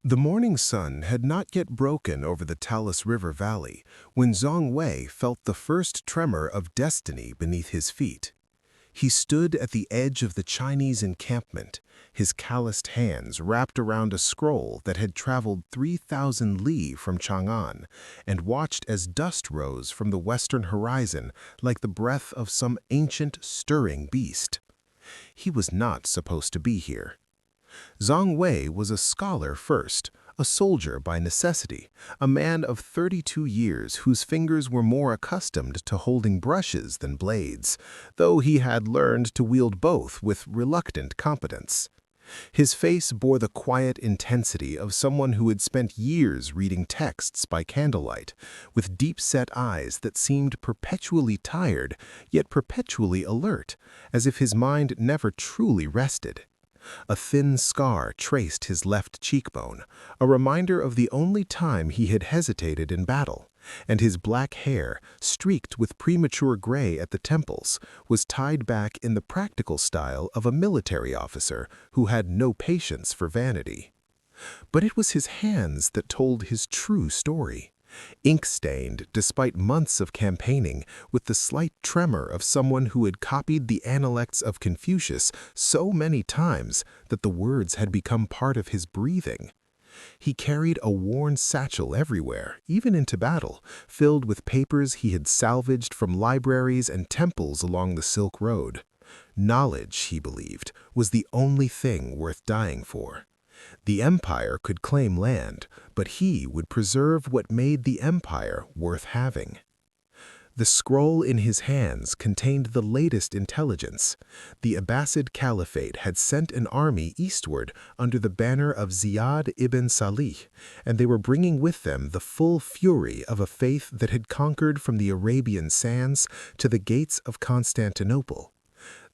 The morning sun had not yet broken over the Talas River Valley when Zhang Wei felt the first tremor of destiny beneath his feet. He stood at the edge of the Chinese encampment, his calloused hands wrapped around a scroll that had traveled 3,000 li from Chang'an, and watched as dust rose from the western horizon like the breath of some ancient, stirring beast. He was not supposed to be here. Zhang Wei was a scholar first, a soldier by necessity, a man of 32 years whose fingers were more accustomed to holding brushes than blades, though he had learned to wield both with reluctant competence. His face bore the quiet intensity of someone who had spent years reading texts by candlelight, with deep-set eyes that seemed perpetually tired, yet perpetually alert, as if his mind never truly rested. A thin scar traced his left cheekbone, a reminder of the only time he had hesitated in battle, and his black hair, streaked with premature gray at the temples, was tied back in the practical style of a military officer who had no patience for vanity. But it was his hands that told his true story. Ink-stained, despite months of campaigning, with the slight tremor of someone who had copied the Analects of Confucius so many times that the words had become part of his breathing. He carried a worn satchel everywhere, even into battle, filled with papers he had salvaged from libraries and temples along the Silk Road. Knowledge, he believed, was the only thing worth dying for. The empire could claim land, but he would preserve what made the empire worth having. The scroll in his hands contained the latest intelligence. The Abbasid Caliphate had sent an army eastward under the banner of Ziyad ibn Salih, and they were bringing with them the full fury of a faith that had conquered from the Arabian sands to the gates of Constantinople.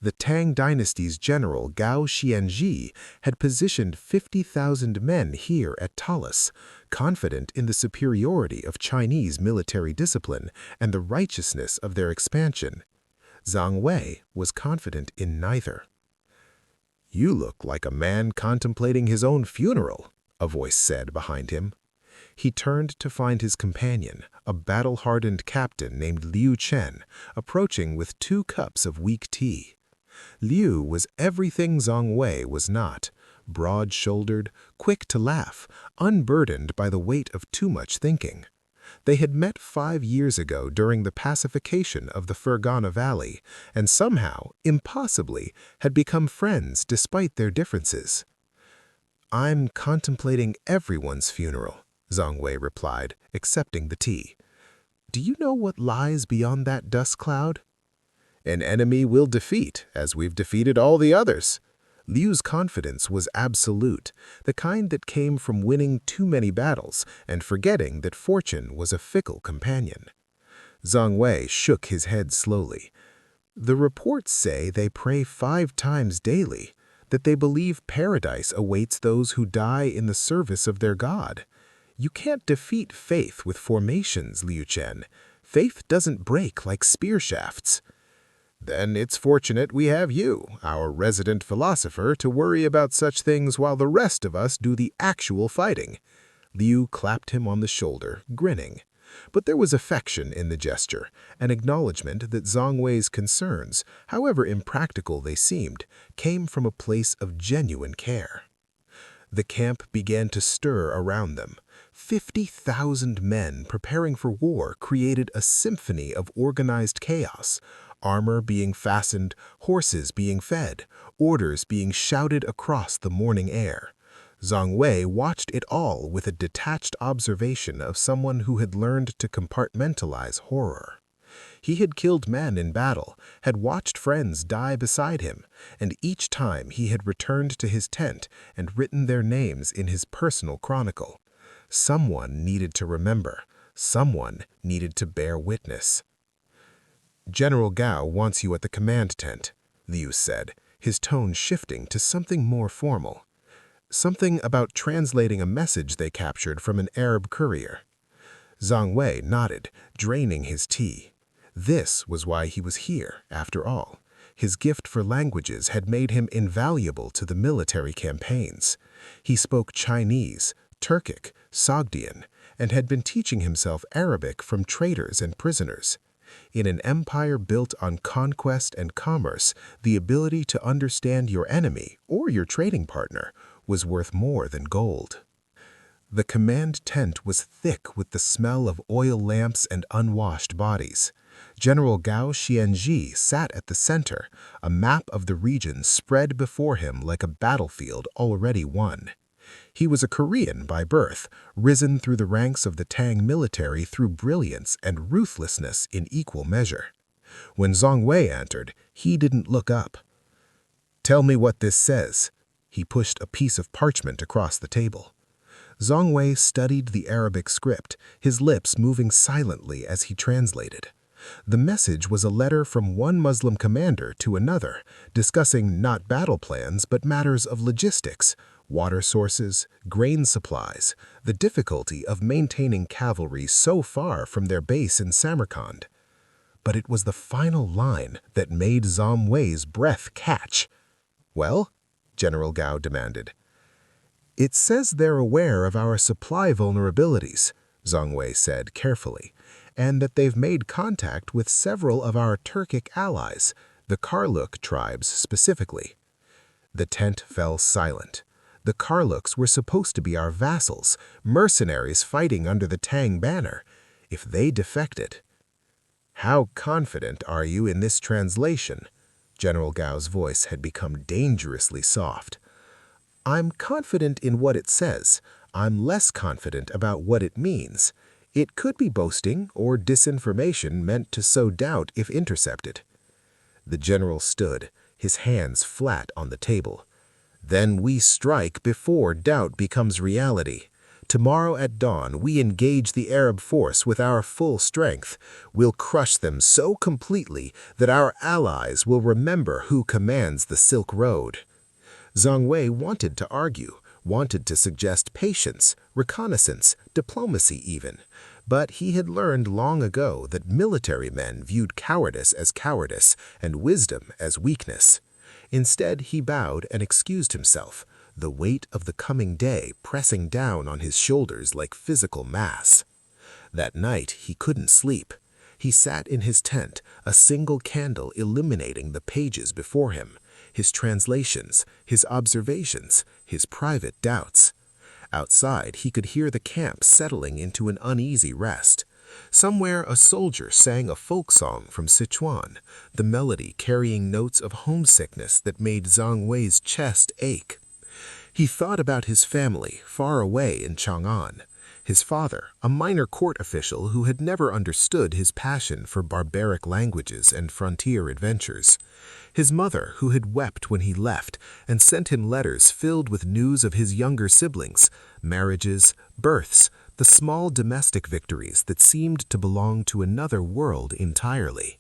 The Tang Dynasty's general Gao Xianzhi had positioned 50,000 men here at Talas, confident in the superiority of Chinese military discipline and the righteousness of their expansion. Zhang Wei was confident in neither. "You look like a man contemplating his own funeral," a voice said behind him. He turned to find his companion, a battle-hardened captain named Liu Chen, approaching with 2 cups of weak tea. Liu was everything Zhang Wei was not: broad-shouldered, quick to laugh, unburdened by the weight of too much thinking. They had met 5 years ago during the pacification of the Fergana Valley, and somehow, impossibly, had become friends despite their differences. "I'm contemplating everyone's funeral," Zhang Wei replied, accepting the tea. "Do you know what lies beyond that dust cloud?" "An enemy we'll defeat, as we've defeated all the others." Liu's confidence was absolute, the kind that came from winning too many battles and forgetting that fortune was a fickle companion. Zhang Wei shook his head slowly. "The reports say they pray 5 times daily, that they believe paradise awaits those who die in the service of their God. You can't defeat faith with formations, Liu Chen. Faith doesn't break like spear shafts." "Then it's fortunate we have you, our resident philosopher, to worry about such things while the rest of us do the actual fighting." Liu clapped him on the shoulder, grinning. But there was affection in the gesture, an acknowledgement that Zhang Wei's concerns, however impractical they seemed, came from a place of genuine care. The camp began to stir around them. 50,000 men preparing for war created a symphony of organized chaos, armor being fastened, horses being fed, orders being shouted across the morning air. Zhang Wei watched it all with a detached observation of someone who had learned to compartmentalize horror. He had killed men in battle, had watched friends die beside him, and each time he had returned to his tent and written their names in his personal chronicle. Someone needed to remember. Someone needed to bear witness. "General Gao wants you at the command tent," Liu said, his tone shifting to something more formal. "Something about translating a message they captured from an Arab courier." Zhang Wei nodded, draining his tea. This was why he was here, after all. His gift for languages had made him invaluable to the military campaigns. He spoke Chinese, Turkic, Sogdian, and had been teaching himself Arabic from traders and prisoners. In an empire built on conquest and commerce, the ability to understand your enemy or your trading partner was worth more than gold. The command tent was thick with the smell of oil lamps and unwashed bodies. General Gao Xianzhi sat at the center, a map of the region spread before him like a battlefield already won. He was a Korean by birth, risen through the ranks of the Tang military through brilliance and ruthlessness in equal measure. When Zhang Wei entered, he didn't look up. "Tell me what this says." He pushed a piece of parchment across the table. Zhang Wei studied the Arabic script, his lips moving silently as he translated. The message was a letter from one Muslim commander to another, discussing not battle plans but matters of logistics, water sources, grain supplies, the difficulty of maintaining cavalry so far from their base in Samarkand. But it was the final line that made Zhang Wei's breath catch. "Well?" General Gao demanded. "It says they're aware of our supply vulnerabilities," Zhang Wei said carefully, "and that they've made contact with several of our Turkic allies, the Karluk tribes specifically." The tent fell silent. The Karluks were supposed to be our vassals, mercenaries fighting under the Tang banner. If they defected... "How confident are you in this translation?" General Gao's voice had become dangerously soft. "I'm confident in what it says. I'm less confident about what it means. It could be boasting or disinformation meant to sow doubt if intercepted." The general stood, his hands flat on the table. "Then we strike before doubt becomes reality. Tomorrow at dawn, we engage the Arab force with our full strength. We'll crush them so completely that our allies will remember who commands the Silk Road." Zhang Wei wanted to argue, wanted to suggest patience, reconnaissance, diplomacy even. But he had learned long ago that military men viewed cowardice as cowardice and wisdom as weakness. Instead, he bowed and excused himself, the weight of the coming day pressing down on his shoulders like physical mass. That night, he couldn't sleep. He sat in his tent, a single candle illuminating the pages before him, his translations, his observations, his private doubts. Outside, he could hear the camp settling into an uneasy rest. Somewhere a soldier sang a folk song from Sichuan, the melody carrying notes of homesickness that made Zhang Wei's chest ache. He thought about his family far away in Chang'an, his father, a minor court official who had never understood his passion for barbaric languages and frontier adventures, his mother who had wept when he left and sent him letters filled with news of his younger siblings, marriages, births, the small domestic victories that seemed to belong to another world entirely.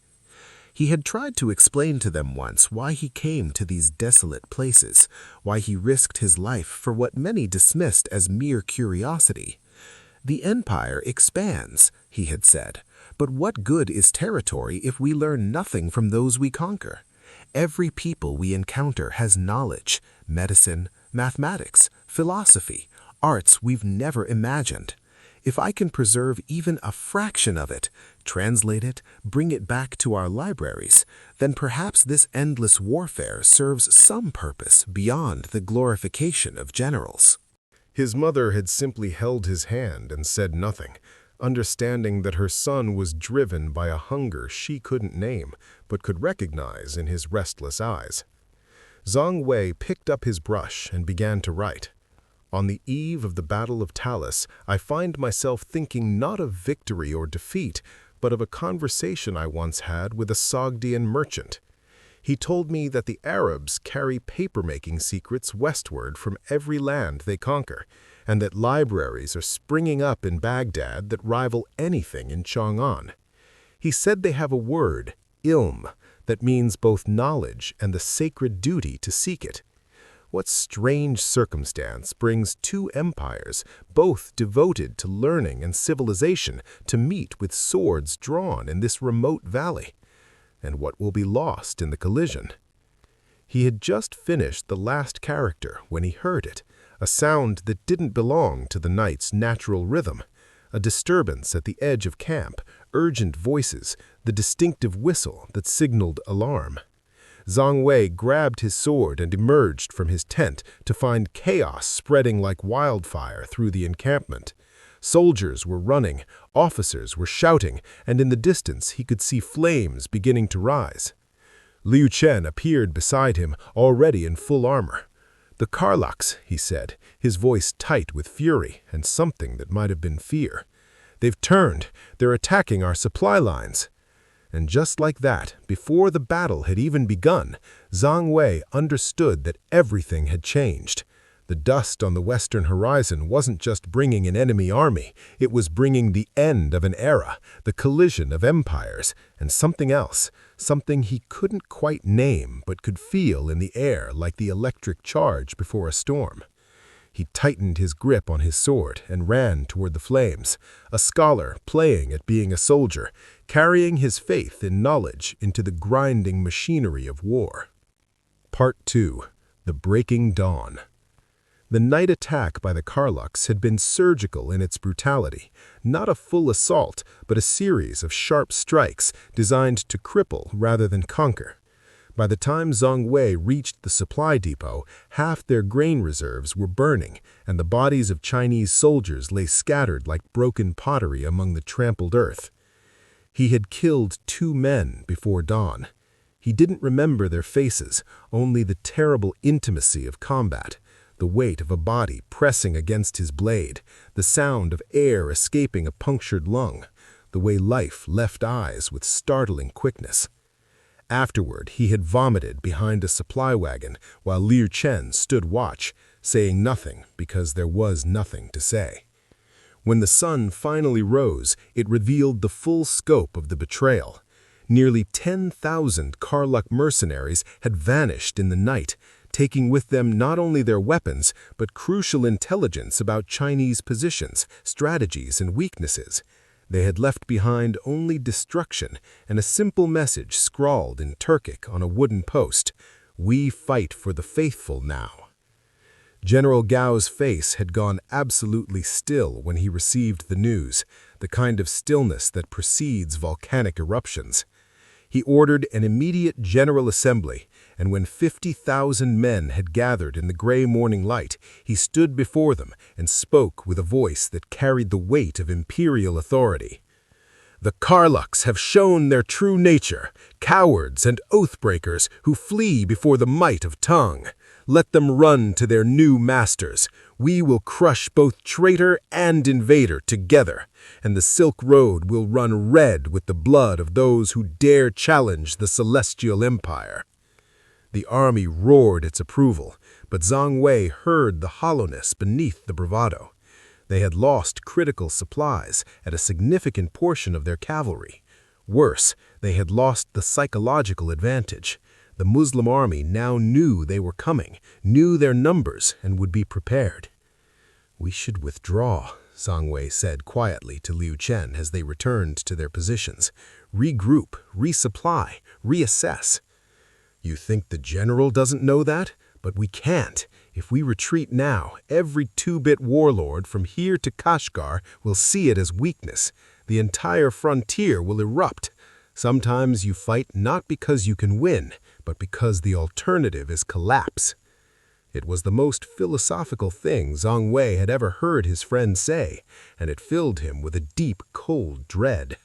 He had tried to explain to them once why he came to these desolate places, why he risked his life for what many dismissed as mere curiosity. "The empire expands," he had said, "but what good is territory if we learn nothing from those we conquer? Every people we encounter has knowledge, medicine, mathematics, philosophy, arts we've never imagined. If I can preserve even a fraction of it, translate it, bring it back to our libraries, then perhaps this endless warfare serves some purpose beyond the glorification of generals." His mother had simply held his hand and said nothing, understanding that her son was driven by a hunger she couldn't name, but could recognize in his restless eyes. Zhang Wei picked up his brush and began to write. "On the eve of the Battle of Talas, I find myself thinking not of victory or defeat, but of a conversation I once had with a Sogdian merchant. He told me that the Arabs carry papermaking secrets westward from every land they conquer, and that libraries are springing up in Baghdad that rival anything in Chang'an. He said they have a word, ilm, that means both knowledge and the sacred duty to seek it. What strange circumstance brings two empires, both devoted to learning and civilization, to meet with swords drawn in this remote valley? And what will be lost in the collision?" He had just finished the last character when he heard it, a sound that didn't belong to the night's natural rhythm, a disturbance at the edge of camp, urgent voices, the distinctive whistle that signaled alarm. Zhang Wei grabbed his sword and emerged from his tent to find chaos spreading like wildfire through the encampment. Soldiers were running, officers were shouting, and in the distance he could see flames beginning to rise. Liu Chen appeared beside him, already in full armor. "The Karlaks," he said, his voice tight with fury and something that might have been fear. "They've turned. They're attacking our supply lines." And just like that, before the battle had even begun, Zhang Wei understood that everything had changed. The dust on the western horizon wasn't just bringing an enemy army, it was bringing the end of an era, the collision of empires, and something else, something he couldn't quite name but could feel in the air like the electric charge before a storm. He tightened his grip on his sword and ran toward the flames, a scholar playing at being a soldier, carrying his faith in knowledge into the grinding machinery of war. Part 2. The Breaking Dawn. The night attack by the Karlaks had been surgical in its brutality, not a full assault, but a series of sharp strikes designed to cripple rather than conquer. By the time Zhang Wei reached the supply depot, half their grain reserves were burning, and the bodies of Chinese soldiers lay scattered like broken pottery among the trampled earth. He had killed 2 men before dawn. He didn't remember their faces, only the terrible intimacy of combat, the weight of a body pressing against his blade, the sound of air escaping a punctured lung, the way life left eyes with startling quickness. Afterward, he had vomited behind a supply wagon while Liu Chen stood watch, saying nothing because there was nothing to say. When the sun finally rose, it revealed the full scope of the betrayal. Nearly 10,000 Karlak mercenaries had vanished in the night, taking with them not only their weapons, but crucial intelligence about Chinese positions, strategies, and weaknesses. They had left behind only destruction and a simple message scrawled in Turkic on a wooden post: "We fight for the faithful now." General Gao's face had gone absolutely still when he received the news, the kind of stillness that precedes volcanic eruptions. He ordered an immediate general assembly, and when 50,000 men had gathered in the gray morning light, he stood before them and spoke with a voice that carried the weight of imperial authority. "The Karlaks have shown their true nature, cowards and oath-breakers who flee before the might of Tang. Let them run to their new masters. We will crush both traitor and invader together, and the Silk Road will run red with the blood of those who dare challenge the Celestial Empire." The army roared its approval, but Zhang Wei heard the hollowness beneath the bravado. They had lost critical supplies and a significant portion of their cavalry. Worse, they had lost the psychological advantage. The Muslim army now knew they were coming, knew their numbers, and would be prepared. "We should withdraw," Zhang Wei said quietly to Liu Chen as they returned to their positions. "Regroup, resupply, reassess." "You think the general doesn't know that? But we can't. If we retreat now, every 2-bit warlord from here to Kashgar will see it as weakness. The entire frontier will erupt. Sometimes you fight not because you can win, but because the alternative is collapse." It was the most philosophical thing Zhang Wei had ever heard his friend say, and it filled him with a deep, cold dread.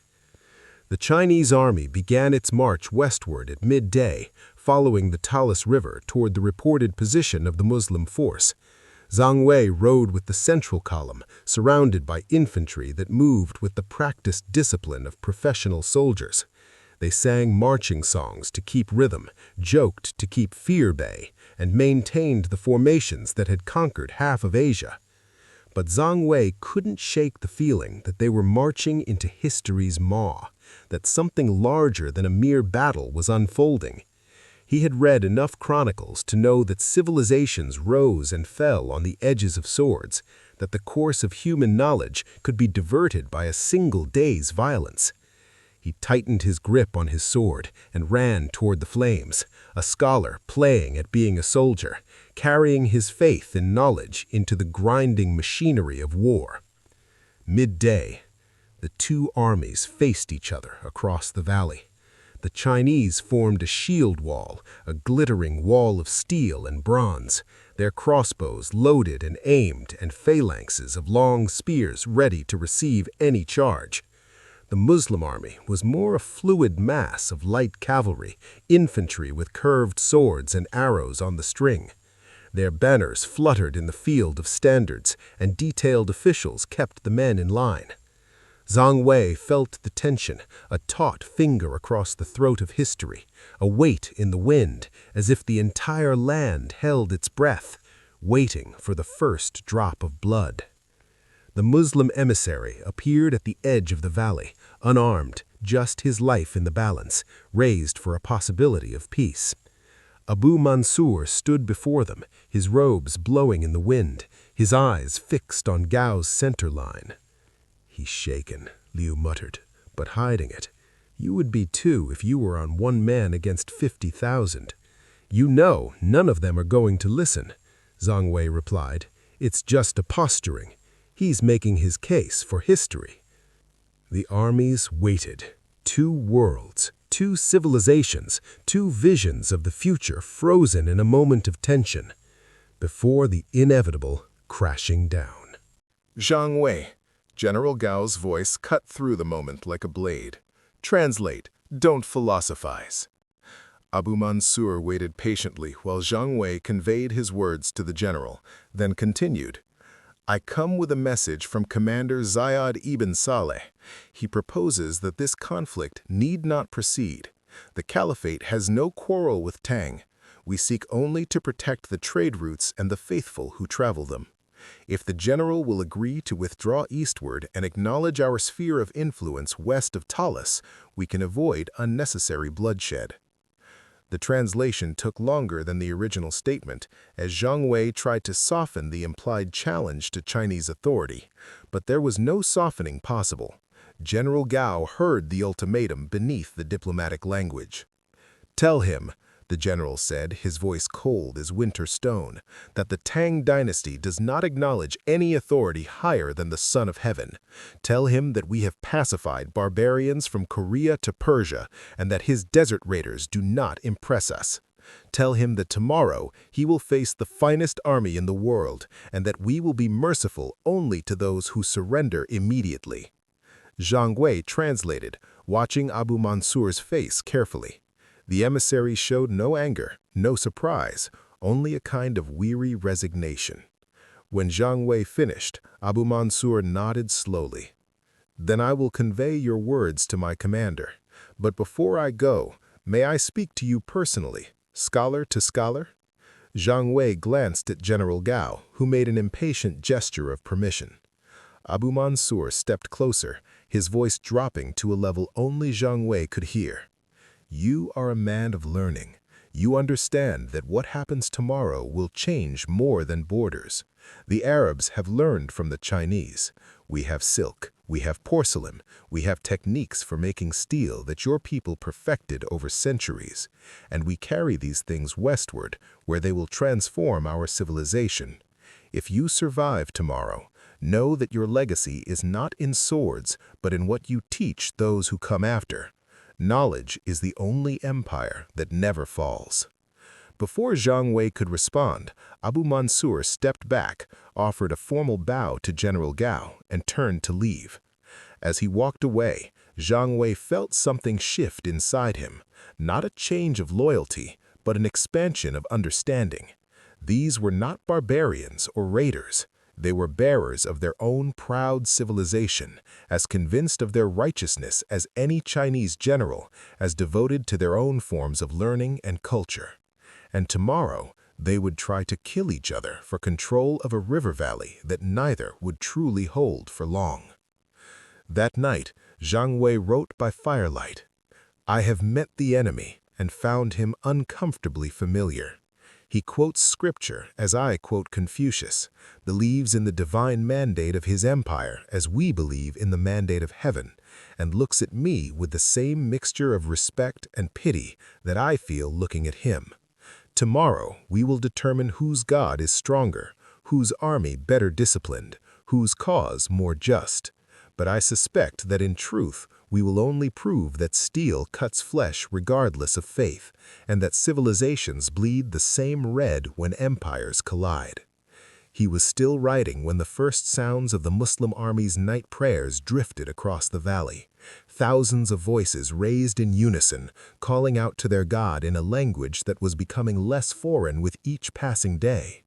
The Chinese army began its march westward at midday, following the Talas River toward the reported position of the Muslim force. Zhang Wei rode with the central column, surrounded by infantry that moved with the practiced discipline of professional soldiers. They sang marching songs to keep rhythm, joked to keep fear bay, and maintained the formations that had conquered half of Asia. But Zhang Wei couldn't shake the feeling that they were marching into history's maw, that something larger than a mere battle was unfolding. He had read enough chronicles to know that civilizations rose and fell on the edges of swords, that the course of human knowledge could be diverted by a single day's violence. He tightened his grip on his sword and ran toward the flames, a scholar playing at being a soldier, carrying his faith and knowledge into the grinding machinery of war. Midday, the two armies faced each other across the valley. The Chinese formed a shield wall, a glittering wall of steel and bronze, their crossbows loaded and aimed and phalanxes of long spears ready to receive any charge. The Muslim army was more a fluid mass of light cavalry, infantry with curved swords and arrows on the string. Their banners fluttered in the field of standards, and detailed officials kept the men in line. Zhang Wei felt the tension, a taut finger across the throat of history, a weight in the wind, as if the entire land held its breath, waiting for the first drop of blood. The Muslim emissary appeared at the edge of the valley, unarmed, just his life in the balance, raised for a possibility of peace. Abu Mansur stood before them, his robes blowing in the wind, his eyes fixed on Gao's center line. "He's shaken," Liu muttered, "but hiding it. You would be too if you were on one man against 50,000. You know none of them are going to listen," Zhang Wei replied. "It's just a posturing. He's making his case for history." The armies waited. Two worlds, two civilizations, two visions of the future frozen in a moment of tension, before the inevitable crashing down. Zhang Wei. General Gao's voice cut through the moment like a blade. "Translate, don't philosophize." Abu Mansur waited patiently while Zhang Wei conveyed his words to the general, then continued. "I come with a message from Commander Ziyad ibn Saleh. He proposes that this conflict need not proceed. The Caliphate has no quarrel with Tang. We seek only to protect the trade routes and the faithful who travel them. If the general will agree to withdraw eastward and acknowledge our sphere of influence west of Talas, we can avoid unnecessary bloodshed." The translation took longer than the original statement, as Zhang Wei tried to soften the implied challenge to Chinese authority. But there was no softening possible. General Gao heard the ultimatum beneath the diplomatic language. "Tell him," the general said, his voice cold as winter stone, "that the Tang Dynasty does not acknowledge any authority higher than the Son of Heaven. Tell him that we have pacified barbarians from Korea to Persia, and that his desert raiders do not impress us. Tell him that tomorrow he will face the finest army in the world, and that we will be merciful only to those who surrender immediately." Zhang Wei translated, watching Abu Mansur's face carefully. The emissary showed no anger, no surprise, only a kind of weary resignation. When Zhang Wei finished, Abu Mansur nodded slowly. "Then I will convey your words to my commander. But before I go, may I speak to you personally, scholar to scholar?" Zhang Wei glanced at General Gao, who made an impatient gesture of permission. Abu Mansur stepped closer, his voice dropping to a level only Zhang Wei could hear. "You are a man of learning. You understand that what happens tomorrow will change more than borders. The Arabs have learned from the Chinese. We have silk, we have porcelain, we have techniques for making steel that your people perfected over centuries, and we carry these things westward, where they will transform our civilization. If you survive tomorrow, know that your legacy is not in swords, but in what you teach those who come after. Knowledge is the only empire that never falls." Before Zhang Wei could respond, Abu Mansur stepped back, offered a formal bow to General Gao, and turned to leave. As he walked away, Zhang Wei felt something shift inside him, not a change of loyalty, but an expansion of understanding. These were not barbarians or raiders. They were bearers of their own proud civilization, as convinced of their righteousness as any Chinese general, as devoted to their own forms of learning and culture. And tomorrow, they would try to kill each other for control of a river valley that neither would truly hold for long. That night, Zhang Wei wrote by firelight, "I have met the enemy and found him uncomfortably familiar. He quotes scripture as I quote Confucius, believes in the divine mandate of his empire as we believe in the mandate of heaven, and looks at me with the same mixture of respect and pity that I feel looking at him. Tomorrow we will determine whose God is stronger, whose army better disciplined, whose cause more just. But I suspect that in truth we will only prove that steel cuts flesh regardless of faith, and that civilizations bleed the same red when empires collide. He was still writing when the first sounds of the Muslim army's night prayers drifted across the valley. Thousands of voices raised in unison, calling out to their God in a language that was becoming less foreign with each passing day.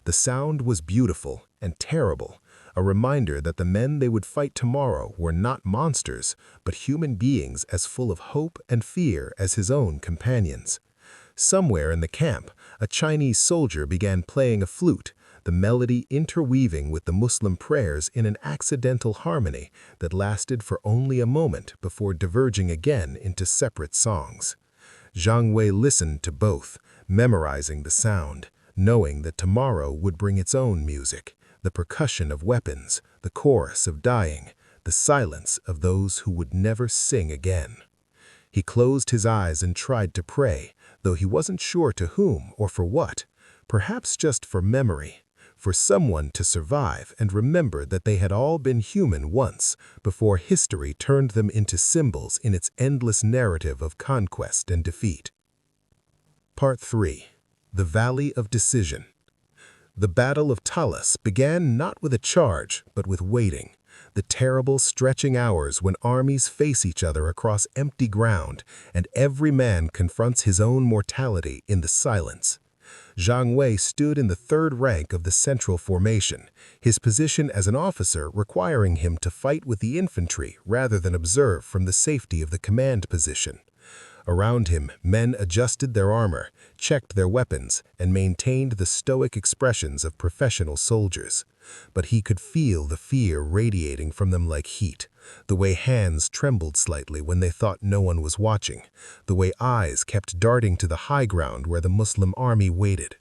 The sound was beautiful and terrible, a reminder that the men they would fight tomorrow were not monsters, but human beings as full of hope and fear as his own companions. Somewhere in the camp, a Chinese soldier began playing a flute, the melody interweaving with the Muslim prayers in an accidental harmony that lasted for only a moment before diverging again into separate songs. Zhang Wei listened to both, memorizing the sound, knowing that tomorrow would bring its own music, the percussion of weapons, the chorus of dying, the silence of those who would never sing again. He closed his eyes and tried to pray, though he wasn't sure to whom or for what, perhaps just for memory, for someone to survive and remember that they had all been human once, before history turned them into symbols in its endless narrative of conquest and defeat. Part 3. The Valley of Decision. The Battle of Talas began not with a charge, but with waiting, the terrible stretching hours when armies face each other across empty ground and every man confronts his own mortality in the silence. Zhang Wei stood in the third rank of the central formation, his position as an officer requiring him to fight with the infantry rather than observe from the safety of the command position. Around him, men adjusted their armor, checked their weapons, and maintained the stoic expressions of professional soldiers. But he could feel the fear radiating from them like heat, the way hands trembled slightly when they thought no one was watching, the way eyes kept darting to the high ground where the Muslim army waited.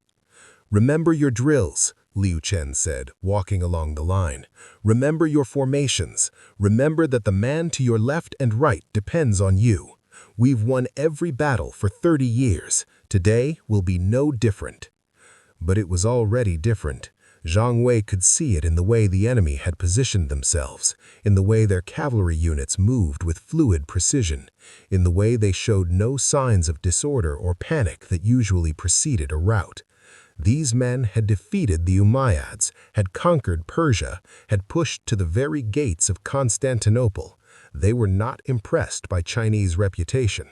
"Remember your drills," Liu Chen said, walking along the line. "Remember your formations. Remember that the man to your left and right depends on you. We've won every battle for 30 years. Today will be no different." But it was already different. Zhang Wei could see it in the way the enemy had positioned themselves, in the way their cavalry units moved with fluid precision, in the way they showed no signs of disorder or panic that usually preceded a rout. These men had defeated the Umayyads, had conquered Persia, had pushed to the very gates of Constantinople. They were not impressed by Chinese reputation.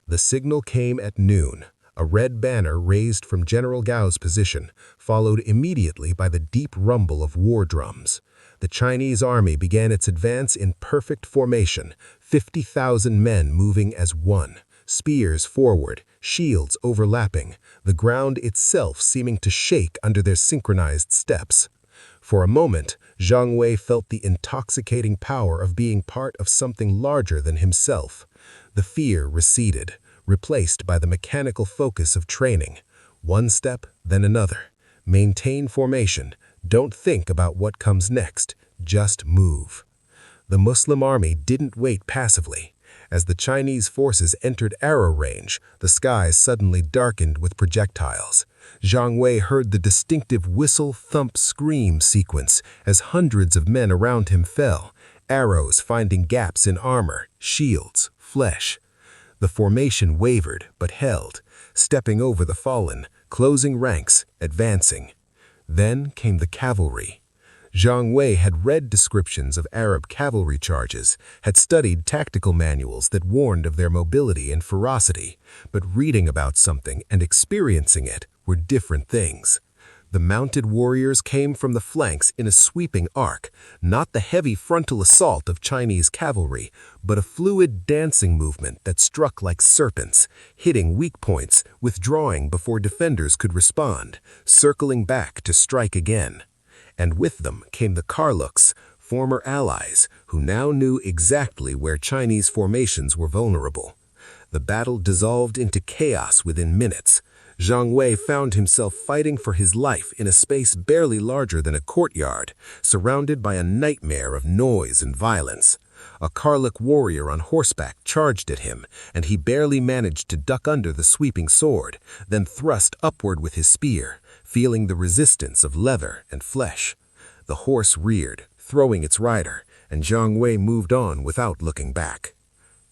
The signal came at noon, a red banner raised from General Gao's position, followed immediately by the deep rumble of war drums. The Chinese army began its advance in perfect formation, 50,000 men moving as one, spears forward, shields overlapping, the ground itself seeming to shake under their synchronized steps. For a moment, Zhang Wei felt the intoxicating power of being part of something larger than himself. The fear receded, replaced by the mechanical focus of training. One step, then another. Maintain formation. Don't think about what comes next. Just move. The Muslim army didn't wait passively. As the Chinese forces entered arrow range, the skies suddenly darkened with projectiles. Zhang Wei heard the distinctive whistle-thump-scream sequence as hundreds of men around him fell, arrows finding gaps in armor, shields, flesh. The formation wavered but held, stepping over the fallen, closing ranks, advancing. Then came the cavalry. Zhang Wei had read descriptions of Arab cavalry charges, had studied tactical manuals that warned of their mobility and ferocity, but reading about something and experiencing it were different things. The mounted warriors came from the flanks in a sweeping arc, not the heavy frontal assault of Chinese cavalry, but a fluid dancing movement that struck like serpents, hitting weak points, withdrawing before defenders could respond, circling back to strike again. And with them came the Karluks, former allies, who now knew exactly where Chinese formations were vulnerable. The battle dissolved into chaos within minutes. Zhang Wei found himself fighting for his life in a space barely larger than a courtyard, surrounded by a nightmare of noise and violence. A Karluk warrior on horseback charged at him, and he barely managed to duck under the sweeping sword, then thrust upward with his spear, feeling the resistance of leather and flesh. The horse reared, throwing its rider, and Zhang Wei moved on without looking back.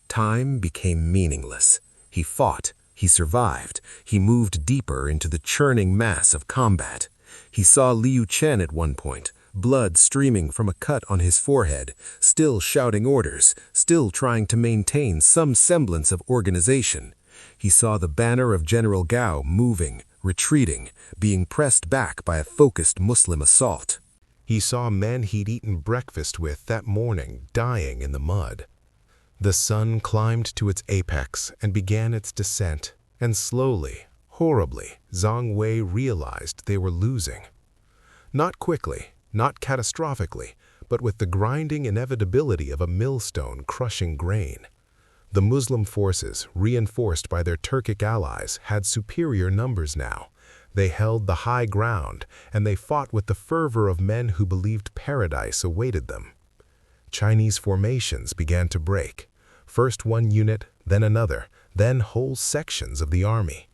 Time became meaningless. He fought, he survived, he moved deeper into the churning mass of combat. He saw Liu Chen at one point, blood streaming from a cut on his forehead, still shouting orders, still trying to maintain some semblance of organization. He saw the banner of General Gao moving, retreating, being pressed back by a focused Muslim assault. He saw men he'd eaten breakfast with that morning dying in the mud. The sun climbed to its apex and began its descent, and slowly, horribly, Zhang Wei realized they were losing. Not quickly, not catastrophically, but with the grinding inevitability of a millstone crushing grain. The Muslim forces, reinforced by their Turkic allies, had superior numbers now. They held the high ground, and they fought with the fervor of men who believed paradise awaited them. Chinese formations began to break. First one unit, then another, then whole sections of the army.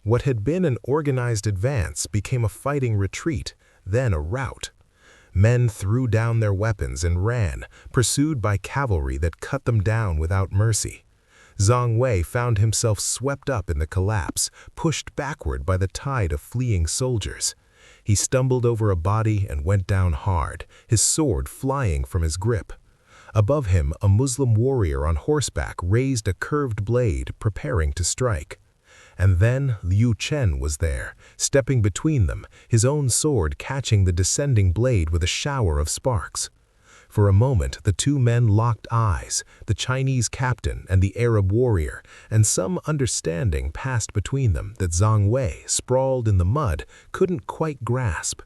What had been an organized advance became a fighting retreat, then a rout. Men threw down their weapons and ran, pursued by cavalry that cut them down without mercy. Zhang Wei found himself swept up in the collapse, pushed backward by the tide of fleeing soldiers. He stumbled over a body and went down hard, his sword flying from his grip. Above him, a Muslim warrior on horseback raised a curved blade, preparing to strike. And then Liu Chen was there, stepping between them, his own sword catching the descending blade with a shower of sparks. For a moment, the two men locked eyes, the Chinese captain and the Arab warrior, and some understanding passed between them that Zhang Wei, sprawled in the mud, couldn't quite grasp.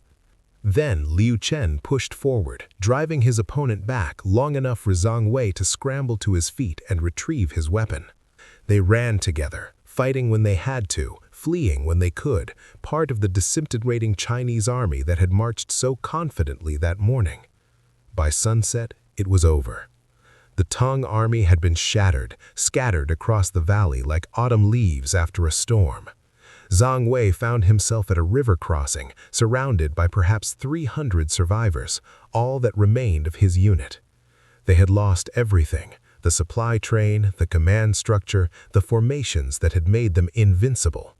Then Liu Chen pushed forward, driving his opponent back long enough for Zhang Wei to scramble to his feet and retrieve his weapon. They ran together, fighting when they had to, fleeing when they could, part of the disintegrating Chinese army that had marched so confidently that morning. By sunset, it was over. The Tang army had been shattered, scattered across the valley like autumn leaves after a storm. Zhang Wei found himself at a river crossing, surrounded by perhaps 300 survivors, all that remained of his unit. They had lost everything: the supply train, the command structure, the formations that had made them invincible.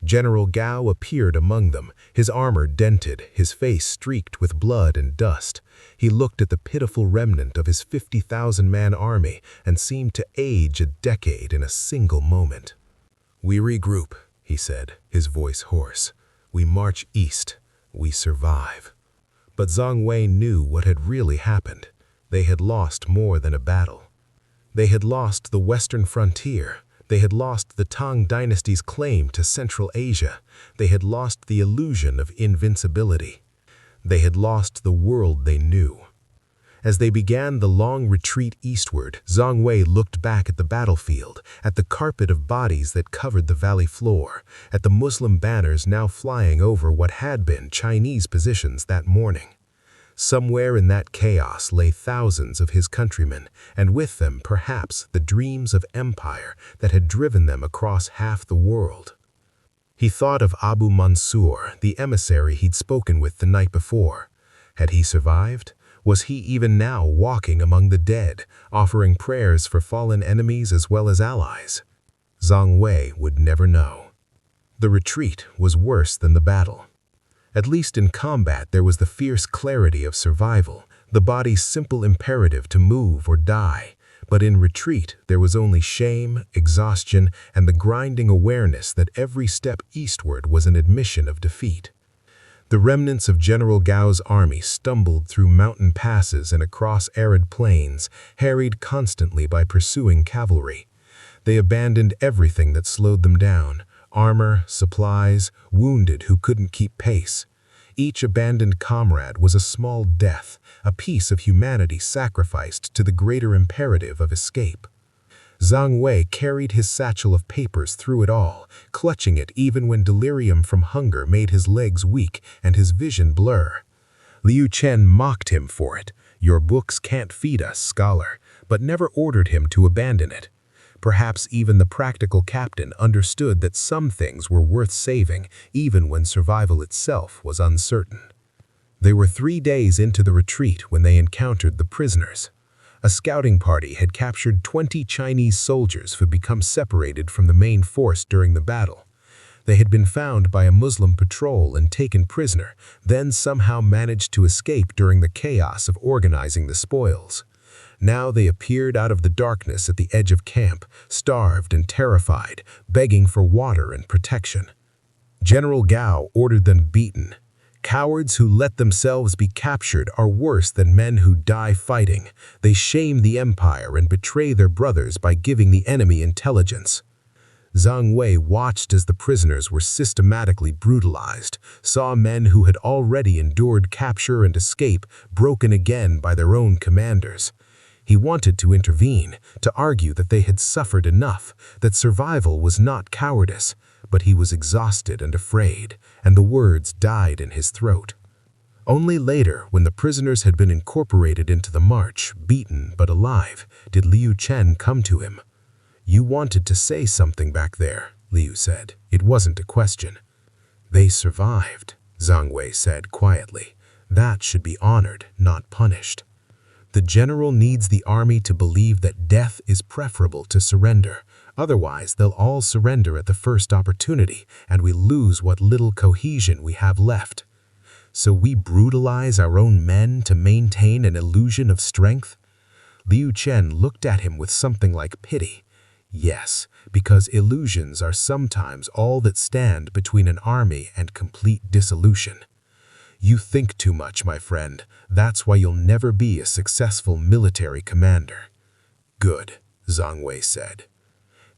General Gao appeared among them, his armor dented, his face streaked with blood and dust. He looked at the pitiful remnant of his 50,000-man army and seemed to age a decade in a single moment. "We regroup," he said, his voice hoarse. "We march east. We survive." But Zhang Wei knew what had really happened. They had lost more than a battle. They had lost the western frontier. They had lost the Tang Dynasty's claim to Central Asia. They had lost the illusion of invincibility. They had lost the world they knew. As they began the long retreat eastward, Zhang Wei looked back at the battlefield, at the carpet of bodies that covered the valley floor, at the Muslim banners now flying over what had been Chinese positions that morning. Somewhere in that chaos lay thousands of his countrymen, and with them, perhaps, the dreams of empire that had driven them across half the world. He thought of Abu Mansur, the emissary he'd spoken with the night before. Had he survived? Was he even now walking among the dead, offering prayers for fallen enemies as well as allies? Zhang Wei would never know. The retreat was worse than the battle. At least in combat there was the fierce clarity of survival, the body's simple imperative to move or die. But in retreat there was only shame, exhaustion, and the grinding awareness that every step eastward was an admission of defeat. The remnants of General Gao's army stumbled through mountain passes and across arid plains, harried constantly by pursuing cavalry. They abandoned everything that slowed them down: armor, supplies, wounded who couldn't keep pace. Each abandoned comrade was a small death, a piece of humanity sacrificed to the greater imperative of escape. Zhang Wei carried his satchel of papers through it all, clutching it even when delirium from hunger made his legs weak and his vision blur. Liu Chen mocked him for it. "Your books can't feed us, scholar," but never ordered him to abandon it. Perhaps even the practical captain understood that some things were worth saving, even when survival itself was uncertain. They were 3 days into the retreat when they encountered the prisoners. A scouting party had captured 20 Chinese soldiers who had become separated from the main force during the battle. They had been found by a Muslim patrol and taken prisoner, then somehow managed to escape during the chaos of organizing the spoils. Now they appeared out of the darkness at the edge of camp, starved and terrified, begging for water and protection. General Gao ordered them beaten. "Cowards who let themselves be captured are worse than men who die fighting. They shame the empire and betray their brothers by giving the enemy intelligence." Zhang Wei watched as the prisoners were systematically brutalized, saw men who had already endured capture and escape broken again by their own commanders. He wanted to intervene, to argue that they had suffered enough, that survival was not cowardice, but he was exhausted and afraid, and the words died in his throat. Only later, when the prisoners had been incorporated into the march, beaten but alive, did Liu Chen come to him. "You wanted to say something back there," Liu said. "It wasn't a question." "They survived," Zhang Wei said quietly. "That should be honored, not punished. The general needs the army to believe that death is preferable to surrender. Otherwise, they'll all surrender at the first opportunity, and we lose what little cohesion we have left. So we brutalize our own men to maintain an illusion of strength?" Liu Chen looked at him with something like pity. "Yes, because illusions are sometimes all that stand between an army and complete dissolution. You think too much, my friend. That's why you'll never be a successful military commander." "Good," Zhang Wei said.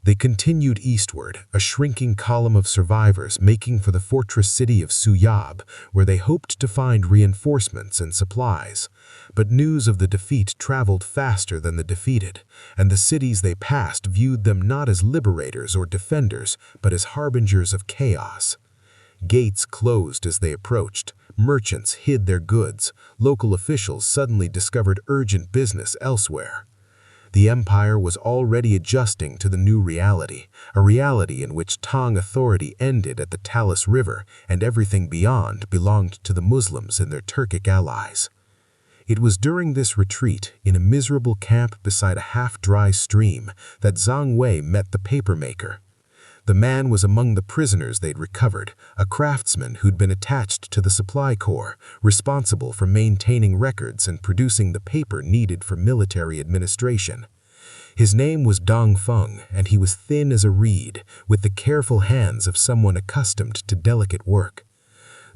They continued eastward, a shrinking column of survivors making for the fortress city of Suyab, where they hoped to find reinforcements and supplies. But news of the defeat traveled faster than the defeated, and the cities they passed viewed them not as liberators or defenders, but as harbingers of chaos. Gates closed as they approached. Merchants hid their goods. Local officials suddenly discovered urgent business elsewhere. The empire was already adjusting to the new reality, a reality in which Tang authority ended at the Talas River and everything beyond belonged to the Muslims and their Turkic allies. It was during this retreat, in a miserable camp beside a half-dry stream, that Zhang Wei met the papermaker. The man was among the prisoners they'd recovered, a craftsman who'd been attached to the supply corps, responsible for maintaining records and producing the paper needed for military administration. His name was Dong Feng, and he was thin as a reed, with the careful hands of someone accustomed to delicate work.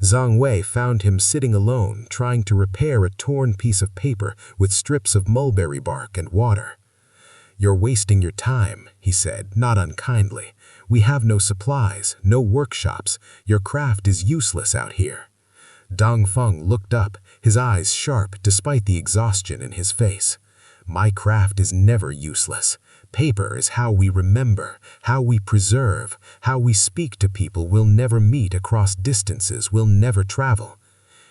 Zhang Wei found him sitting alone, trying to repair a torn piece of paper with strips of mulberry bark and water. "You're wasting your time," he said, not unkindly. "We have no supplies, no workshops. Your craft is useless out here." Dong Feng looked up, his eyes sharp despite the exhaustion in his face. "My craft is never useless. Paper is how we remember, how we preserve, how we speak to people we'll never meet across distances we'll never travel."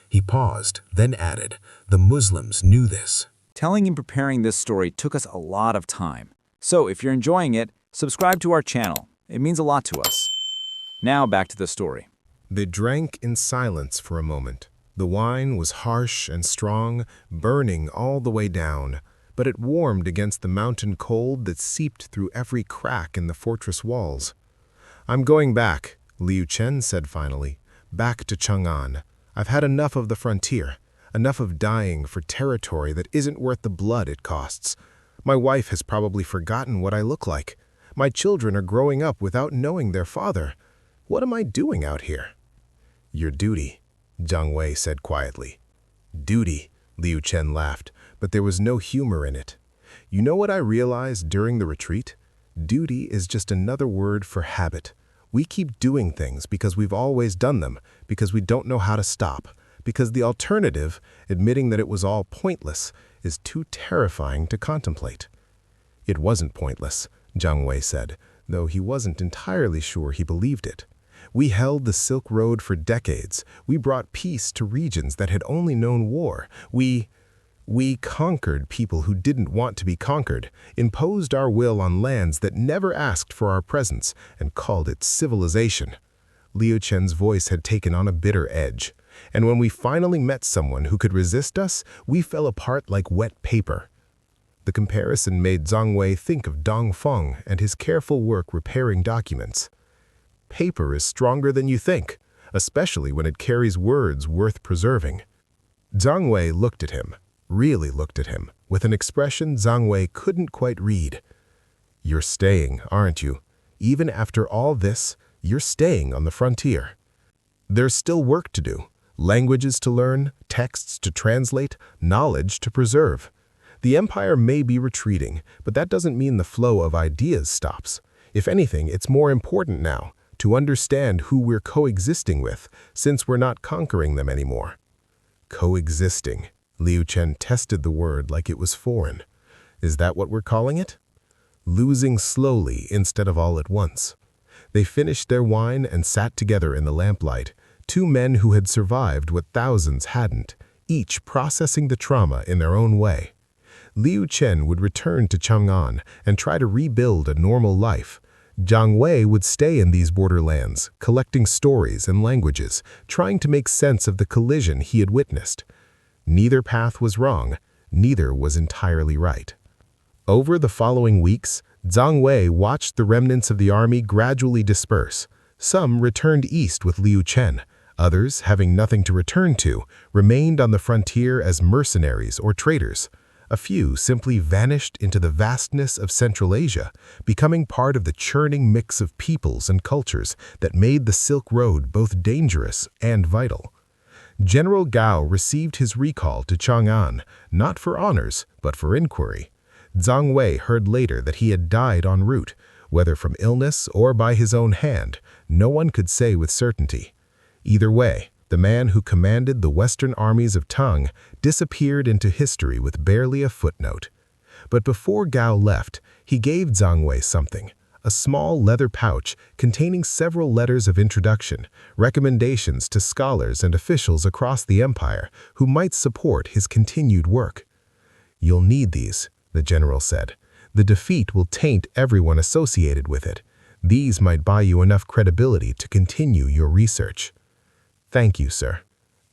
He paused, then added, "The Muslims knew this." Telling and preparing this story took us a lot of time. So if you're enjoying it, subscribe to our channel. It means a lot to us. Now back to the story. They drank in silence for a moment. The wine was harsh and strong, burning all the way down, but it warmed against the mountain cold that seeped through every crack in the fortress walls. "I'm going back," Liu Chen said finally. "Back to Chang'an. I've had enough of the frontier. Enough of dying for territory that isn't worth the blood it costs. My wife has probably forgotten what I look like. My children are growing up without knowing their father. What am I doing out here?" "Your duty," Zhang Wei said quietly. "Duty," Liu Chen laughed, but there was no humor in it. "You know what I realized during the retreat? Duty is just another word for habit. We keep doing things because we've always done them, because we don't know how to stop. Because the alternative, admitting that it was all pointless, is too terrifying to contemplate." "It wasn't pointless," Zhang Wei said, though he wasn't entirely sure he believed it. We held the Silk Road for decades. We brought peace to regions that had only known war. We conquered people who didn't want to be conquered, imposed our will on lands that never asked for our presence, and called it civilization. Liu Chen's voice had taken on a bitter edge, and when we finally met someone who could resist us, we fell apart like wet paper. The comparison made Zhang Wei think of Dong Feng and his careful work repairing documents. Paper is stronger than you think, especially when it carries words worth preserving. Zhang Wei looked at him, really looked at him, with an expression Zhang Wei couldn't quite read. "You're staying, aren't you? Even after all this, you're staying on the frontier." "There's still work to do, languages to learn, texts to translate, knowledge to preserve. The empire may be retreating, but that doesn't mean the flow of ideas stops. If anything, it's more important now to understand who we're coexisting with, since we're not conquering them anymore." Coexisting. Liu Chen tested the word like it was foreign. Is that what we're calling it? Losing slowly instead of all at once. They finished their wine and sat together in the lamplight, two men who had survived what thousands hadn't, each processing the trauma in their own way. Liu Chen would return to Chang'an and try to rebuild a normal life. Zhang Wei would stay in these borderlands, collecting stories and languages, trying to make sense of the collision he had witnessed. Neither path was wrong, neither was entirely right. Over the following weeks, Zhang Wei watched the remnants of the army gradually disperse. Some returned east with Liu Chen. Others, having nothing to return to, remained on the frontier as mercenaries or traders. A few simply vanished into the vastness of Central Asia, becoming part of the churning mix of peoples and cultures that made the Silk Road both dangerous and vital. General Gao received his recall to Chang'an, not for honors, but for inquiry. Zhang Wei heard later that he had died en route, whether from illness or by his own hand. No one could say with certainty. Either way, the man who commanded the western armies of Tang disappeared into history with barely a footnote. But before Gao left, he gave Zhang Wei something, a small leather pouch containing several letters of introduction, recommendations to scholars and officials across the empire who might support his continued work. "You'll need these," the general said. "The defeat will taint everyone associated with it. These might buy you enough credibility to continue your research." "Thank you, sir."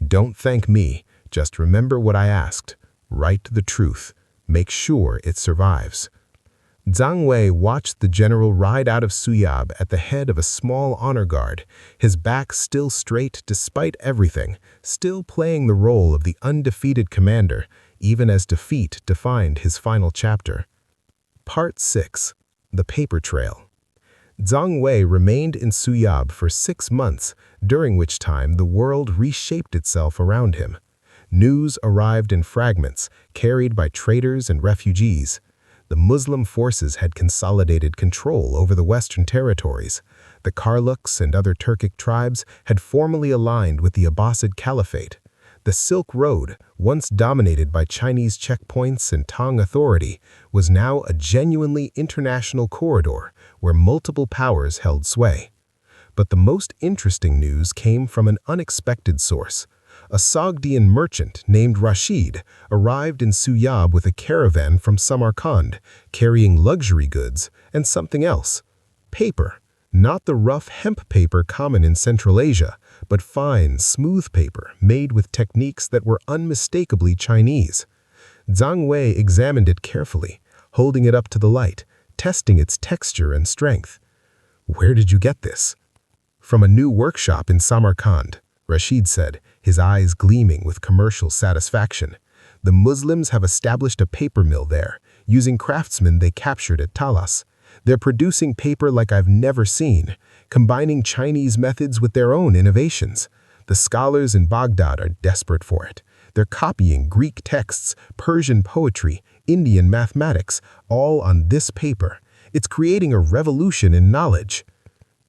"Don't thank me. Just remember what I asked. Write the truth. Make sure it survives." Zhang Wei watched the general ride out of Suyab at the head of a small honor guard, his back still straight despite everything, still playing the role of the undefeated commander, even as defeat defined his final chapter. Part 6. The Paper Trail. Zhang Wei remained in Suyab for 6 months, during which time the world reshaped itself around him. News arrived in fragments, carried by traders and refugees. The Muslim forces had consolidated control over the western territories. The Karluks and other Turkic tribes had formally aligned with the Abbasid Caliphate. The Silk Road, once dominated by Chinese checkpoints and Tang authority, was now a genuinely international corridor where multiple powers held sway. But the most interesting news came from an unexpected source. A Sogdian merchant named Rashid arrived in Suyab with a caravan from Samarkand, carrying luxury goods and something else. Paper. Not the rough hemp paper common in Central Asia, but fine, smooth paper made with techniques that were unmistakably Chinese. Zhang Wei examined it carefully, holding it up to the light, testing its texture and strength. "Where did you get this?" "From a new workshop in Samarkand," Rashid said, his eyes gleaming with commercial satisfaction. "The Muslims have established a paper mill there, using craftsmen they captured at Talas. They're producing paper like I've never seen, combining Chinese methods with their own innovations. The scholars in Baghdad are desperate for it. They're copying Greek texts, Persian poetry, Indian mathematics, all on this paper. It's creating a revolution in knowledge."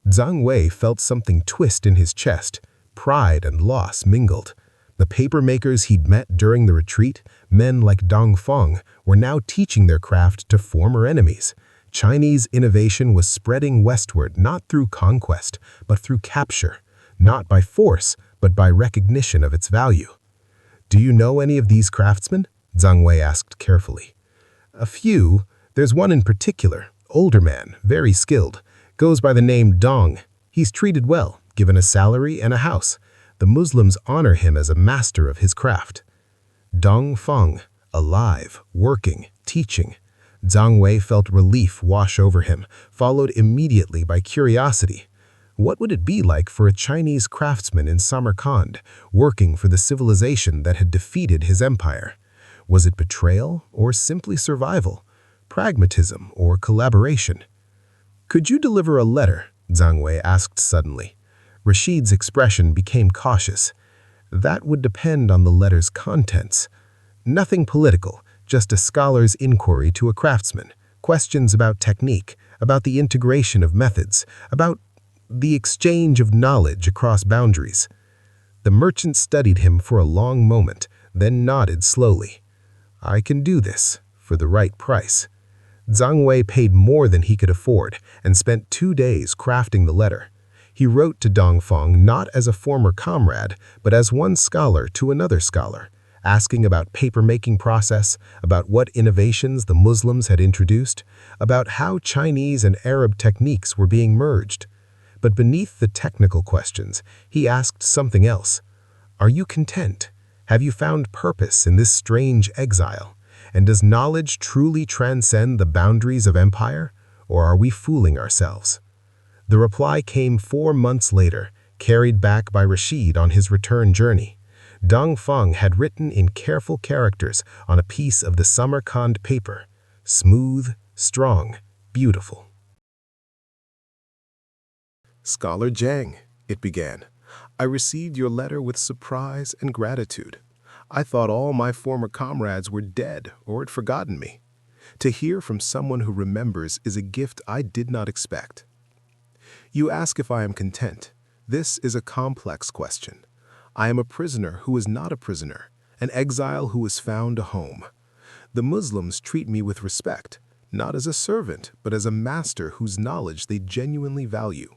Zhang Wei felt something twist in his chest. Pride and loss mingled. The papermakers he'd met during the retreat, men like Dong Feng, were now teaching their craft to former enemies. Chinese innovation was spreading westward not through conquest, but through capture, not by force, but by recognition of its value. "Do you know any of these craftsmen?" Zhang Wei asked carefully. "A few. There's one in particular, older man, very skilled, goes by the name Dong. He's treated well, given a salary and a house. The Muslims honor him as a master of his craft." Dong Feng, alive, working, teaching. Zhang Wei felt relief wash over him, followed immediately by curiosity. What would it be like for a Chinese craftsman in Samarkand, working for the civilization that had defeated his empire? Was it betrayal or simply survival? Pragmatism or collaboration? "Could you deliver a letter?" Zhang Wei asked suddenly. Rashid's expression became cautious. "That would depend on the letter's contents. Nothing political, just a scholar's inquiry to a craftsman. Questions about technique, about the integration of methods, about the exchange of knowledge across boundaries." The merchant studied him for a long moment, then nodded slowly. "I can do this, for the right price." Zhang Wei paid more than he could afford and spent 2 days crafting the letter. He wrote to Dongfeng not as a former comrade, but as one scholar to another scholar, asking about paper-making process, about what innovations the Muslims had introduced, about how Chinese and Arab techniques were being merged. But beneath the technical questions, he asked something else. "Are you content? Have you found purpose in this strange exile? And does knowledge truly transcend the boundaries of empire? Or are we fooling ourselves?" The reply came 4 months later, carried back by Rashid on his return journey. Dong Feng had written in careful characters on a piece of the Samarkand paper. Smooth, strong, beautiful. "Scholar Zhang," it began, "I received your letter with surprise and gratitude. I thought all my former comrades were dead or had forgotten me. To hear from someone who remembers is a gift I did not expect. You ask if I am content. This is a complex question. I am a prisoner who is not a prisoner, an exile who has found a home. The Muslims treat me with respect, not as a servant, but as a master whose knowledge they genuinely value.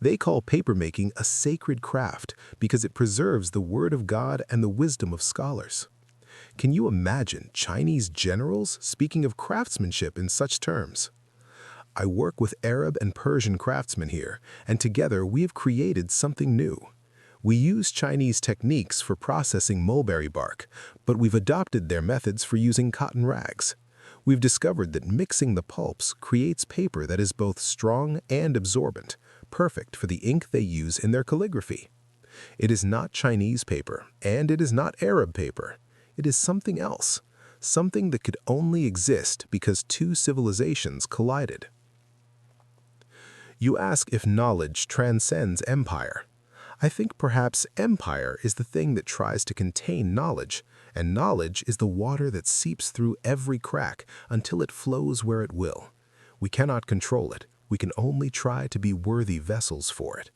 They call papermaking a sacred craft because it preserves the word of God and the wisdom of scholars. Can you imagine Chinese generals speaking of craftsmanship in such terms? I work with Arab and Persian craftsmen here, and together we have created something new. We use Chinese techniques for processing mulberry bark, but we've adopted their methods for using cotton rags. We've discovered that mixing the pulps creates paper that is both strong and absorbent, perfect for the ink they use in their calligraphy. It is not Chinese paper, and it is not Arab paper. It is something else, something that could only exist because 2 civilizations collided. You ask if knowledge transcends empire. I think perhaps empire is the thing that tries to contain knowledge, and knowledge is the water that seeps through every crack until it flows where it will. We cannot control it. We can only try to be worthy vessels for it.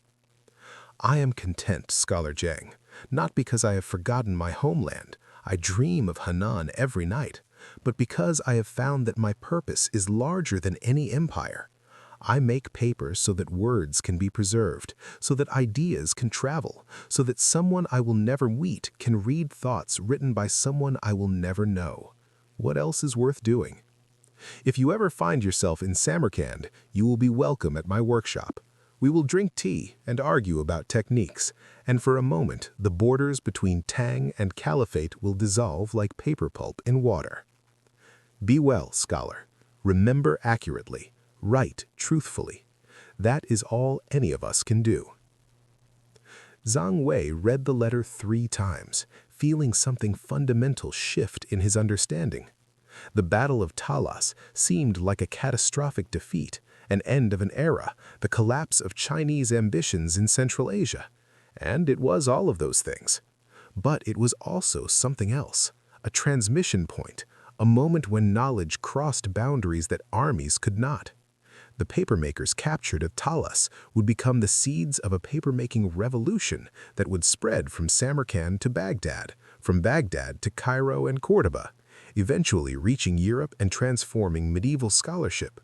I am content, Scholar Zhang, not because I have forgotten my homeland. I dream of Henan every night, but because I have found that my purpose is larger than any empire. I make paper so that words can be preserved, so that ideas can travel, so that someone I will never meet can read thoughts written by someone I will never know. What else is worth doing? If you ever find yourself in Samarkand, you will be welcome at my workshop. We will drink tea and argue about techniques, and for a moment the borders between Tang and Caliphate will dissolve like paper pulp in water. Be well, scholar. Remember accurately. Write truthfully. That is all any of us can do. Zhang Wei read the letter 3 times, feeling something fundamental shift in his understanding. The Battle of Talas seemed like a catastrophic defeat, an end of an era, the collapse of Chinese ambitions in Central Asia. And it was all of those things. But it was also something else, a transmission point, a moment when knowledge crossed boundaries that armies could not. The papermakers captured at Talas would become the seeds of a papermaking revolution that would spread from Samarkand to Baghdad, from Baghdad to Cairo and Cordoba, eventually reaching Europe and transforming medieval scholarship.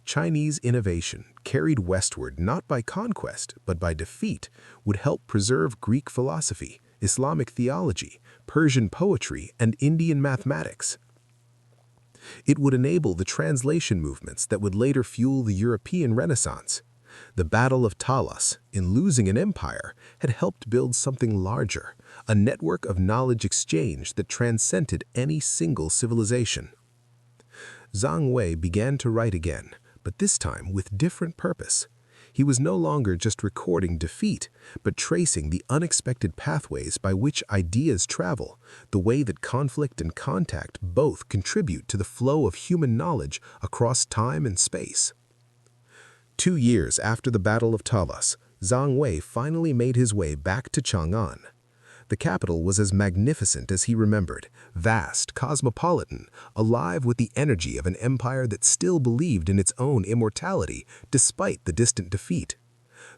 Chinese innovation, carried westward not by conquest but by defeat, would help preserve Greek philosophy, Islamic theology, Persian poetry, and Indian mathematics. It would enable the translation movements that would later fuel the European Renaissance. The Battle of Talas, in losing an empire, had helped build something larger, a network of knowledge exchange that transcended any single civilization. Zhang Wei began to write again, but this time with different purpose. He was no longer just recording defeat, but tracing the unexpected pathways by which ideas travel, the way that conflict and contact both contribute to the flow of human knowledge across time and space. 2 years after the Battle of Talas, Zhang Wei finally made his way back to Chang'an. The capital was as magnificent as he remembered, vast, cosmopolitan, alive with the energy of an empire that still believed in its own immortality despite the distant defeat.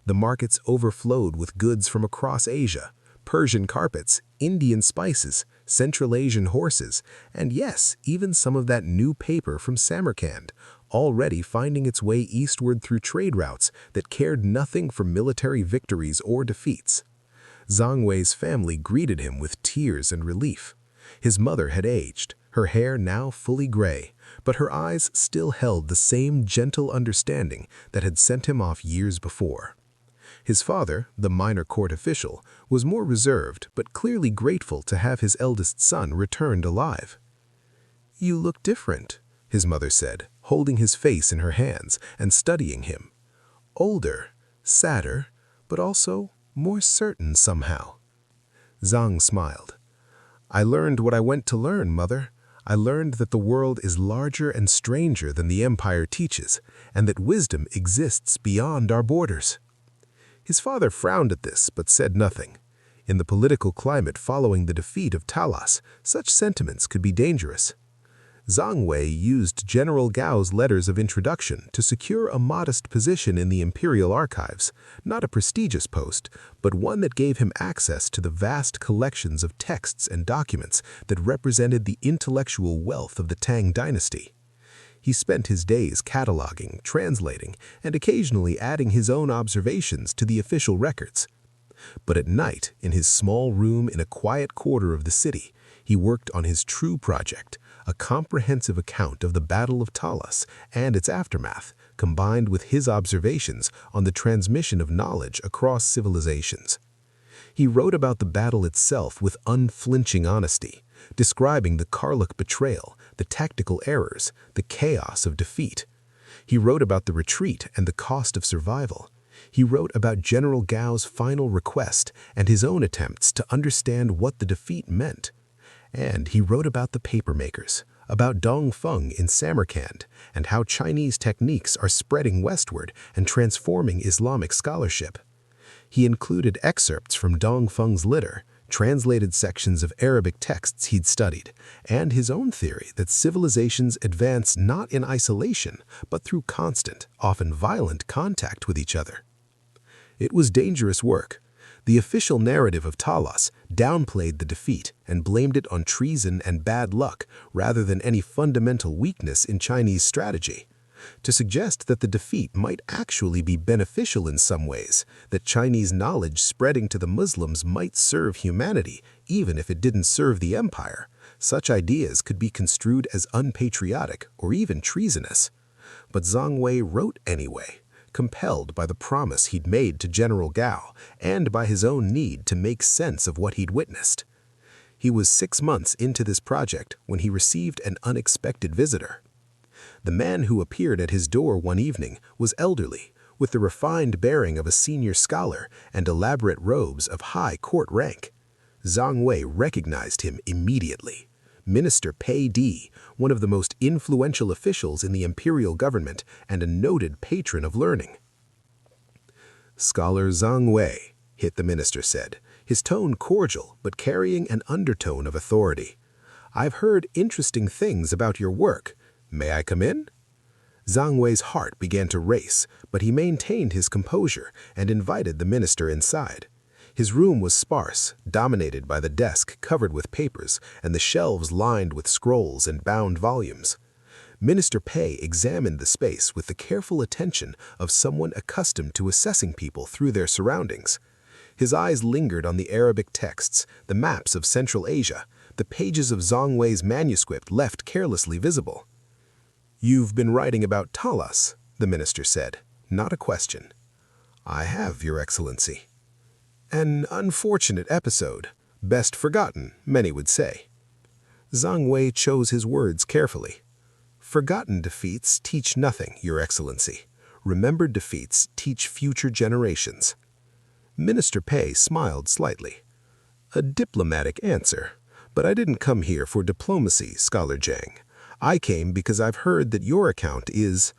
The markets overflowed with goods from across Asia, Persian carpets, Indian spices, Central Asian horses, and yes, even some of that new paper from Samarkand, already finding its way eastward through trade routes that cared nothing for military victories or defeats. Zhang Wei's family greeted him with tears and relief. His mother had aged, her hair now fully gray, but her eyes still held the same gentle understanding that had sent him off years before. His father, the minor court official, was more reserved but clearly grateful to have his eldest son returned alive. "You look different," his mother said, holding his face in her hands and studying him. "Older, sadder, but also more certain somehow." Zhang smiled. "I learned what I went to learn, Mother. I learned that the world is larger and stranger than the empire teaches, and that wisdom exists beyond our borders." His father frowned at this, but said nothing. In the political climate following the defeat of Talas, such sentiments could be dangerous. Zhang Wei used General Gao's letters of introduction to secure a modest position in the imperial archives, not a prestigious post, but one that gave him access to the vast collections of texts and documents that represented the intellectual wealth of the Tang Dynasty. He spent his days cataloging, translating, and occasionally adding his own observations to the official records. But at night, in his small room in a quiet quarter of the city, he worked on his true project, a comprehensive account of the Battle of Talas and its aftermath, combined with his observations on the transmission of knowledge across civilizations. He wrote about the battle itself with unflinching honesty, describing the Karluk betrayal, the tactical errors, the chaos of defeat. He wrote about the retreat and the cost of survival. He wrote about General Gao's final request and his own attempts to understand what the defeat meant. And he wrote about the papermakers, about Dongfeng in Samarkand, and how Chinese techniques are spreading westward and transforming Islamic scholarship. He included excerpts from Dongfeng's litter, translated sections of Arabic texts he'd studied, and his own theory that civilizations advance not in isolation, but through constant, often violent contact with each other. It was dangerous work. The official narrative of Talas downplayed the defeat and blamed it on treason and bad luck rather than any fundamental weakness in Chinese strategy. To suggest that the defeat might actually be beneficial in some ways, that Chinese knowledge spreading to the Muslims might serve humanity, even if it didn't serve the empire, such ideas could be construed as unpatriotic or even treasonous. But Zhang Wei wrote anyway, compelled by the promise he'd made to General Gao and by his own need to make sense of what he'd witnessed. He was 6 months into this project when he received an unexpected visitor. The man who appeared at his door one evening was elderly, with the refined bearing of a senior scholar and elaborate robes of high court rank. Zhang Wei recognized him immediately. Minister Pei Di, one of the most influential officials in the imperial government and a noted patron of learning. "Scholar Zhang Wei," the minister said, his tone cordial but carrying an undertone of authority. "I've heard interesting things about your work. May I come in?" Zhang Wei's heart began to race, but he maintained his composure and invited the minister inside. His room was sparse, dominated by the desk covered with papers and the shelves lined with scrolls and bound volumes. Minister Pei examined the space with the careful attention of someone accustomed to assessing people through their surroundings. His eyes lingered on the Arabic texts, the maps of Central Asia, the pages of Zhang Wei's manuscript left carelessly visible. "You've been writing about Talas," the minister said, not a question. "I have, Your Excellency." "An unfortunate episode, best forgotten, many would say." Zhang Wei chose his words carefully. "Forgotten defeats teach nothing, Your Excellency. Remembered defeats teach future generations." Minister Pei smiled slightly. "A diplomatic answer, but I didn't come here for diplomacy, Scholar Zhang. I came because I've heard that your account is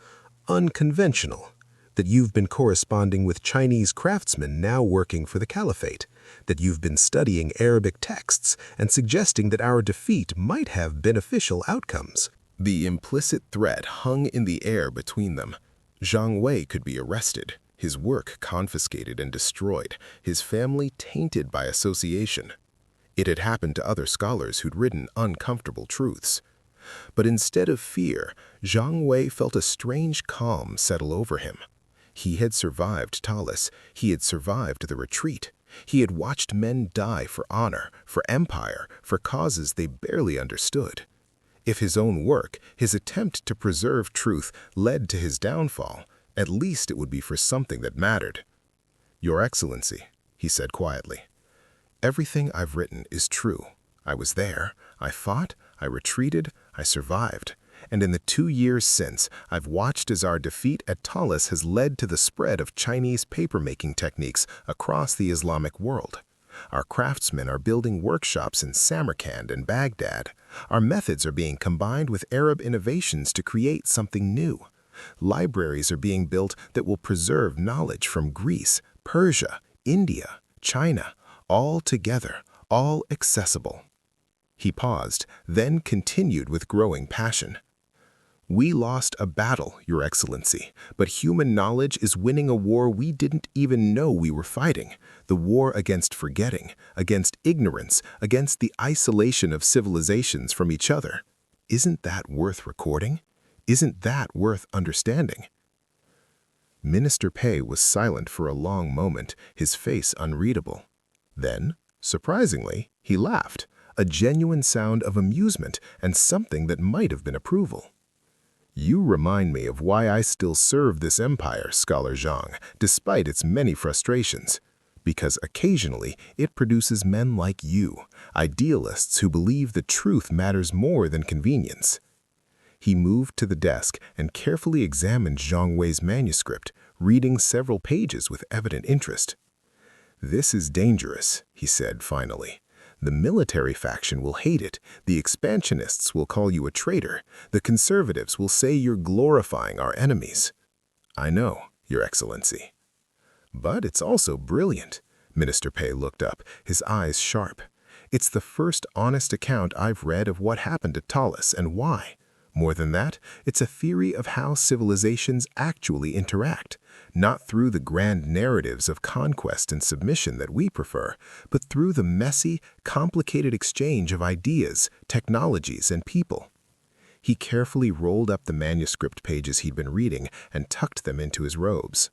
unconventional, that you've been corresponding with Chinese craftsmen now working for the Caliphate, that you've been studying Arabic texts and suggesting that our defeat might have beneficial outcomes." The implicit threat hung in the air between them. Zhang Wei could be arrested, his work confiscated and destroyed, his family tainted by association. It had happened to other scholars who'd written uncomfortable truths. But instead of fear, Zhang Wei felt a strange calm settle over him. He had survived Talas, he had survived the retreat. He had watched men die for honor, for empire, for causes they barely understood. If his own work, his attempt to preserve truth, led to his downfall, at least it would be for something that mattered. "Your Excellency," he said quietly, "everything I've written is true. I was there, I fought, I retreated, I survived. And in the 2 years since, I've watched as our defeat at Talas has led to the spread of Chinese papermaking techniques across the Islamic world. Our craftsmen are building workshops in Samarkand and Baghdad. Our methods are being combined with Arab innovations to create something new. Libraries are being built that will preserve knowledge from Greece, Persia, India, China, all together, all accessible." He paused, then continued with growing passion. "We lost a battle, Your Excellency, but human knowledge is winning a war we didn't even know we were fighting, the war against forgetting, against ignorance, against the isolation of civilizations from each other. Isn't that worth recording? Isn't that worth understanding?" Minister Pei was silent for a long moment, his face unreadable. Then, surprisingly, he laughed, a genuine sound of amusement and something that might have been approval. "You remind me of why I still serve this empire, Scholar Zhang, despite its many frustrations. Because occasionally it produces men like you, idealists who believe that truth matters more than convenience." He moved to the desk and carefully examined Zhang Wei's manuscript, reading several pages with evident interest. "This is dangerous," he said finally. "The military faction will hate it, the expansionists will call you a traitor, the conservatives will say you're glorifying our enemies." "I know, Your Excellency." "But it's also brilliant." Minister Pei looked up, his eyes sharp. "It's the first honest account I've read of what happened at Talas and why. More than that, it's a theory of how civilizations actually interact, not through the grand narratives of conquest and submission that we prefer, but through the messy, complicated exchange of ideas, technologies, and people." He carefully rolled up the manuscript pages he'd been reading and tucked them into his robes.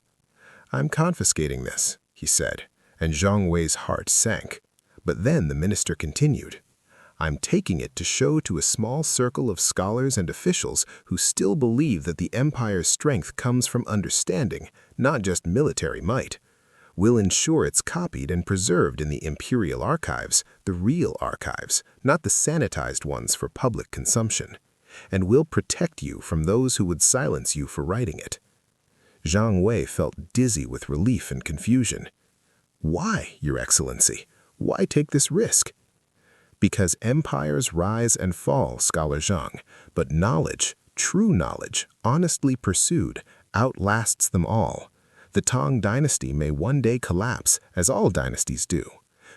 "I'm confiscating this," he said, and Zhang Wei's heart sank. But then the minister continued. "I'm taking it to show to a small circle of scholars and officials who still believe that the empire's strength comes from understanding, not just military might. We'll ensure it's copied and preserved in the imperial archives, the real archives, not the sanitized ones for public consumption. And we'll protect you from those who would silence you for writing it." Zhang Wei felt dizzy with relief and confusion. "Why, Your Excellency? Why take this risk?" "Because empires rise and fall, Scholar Zhang, but knowledge, true knowledge, honestly pursued, outlasts them all. The Tang Dynasty may one day collapse, as all dynasties do.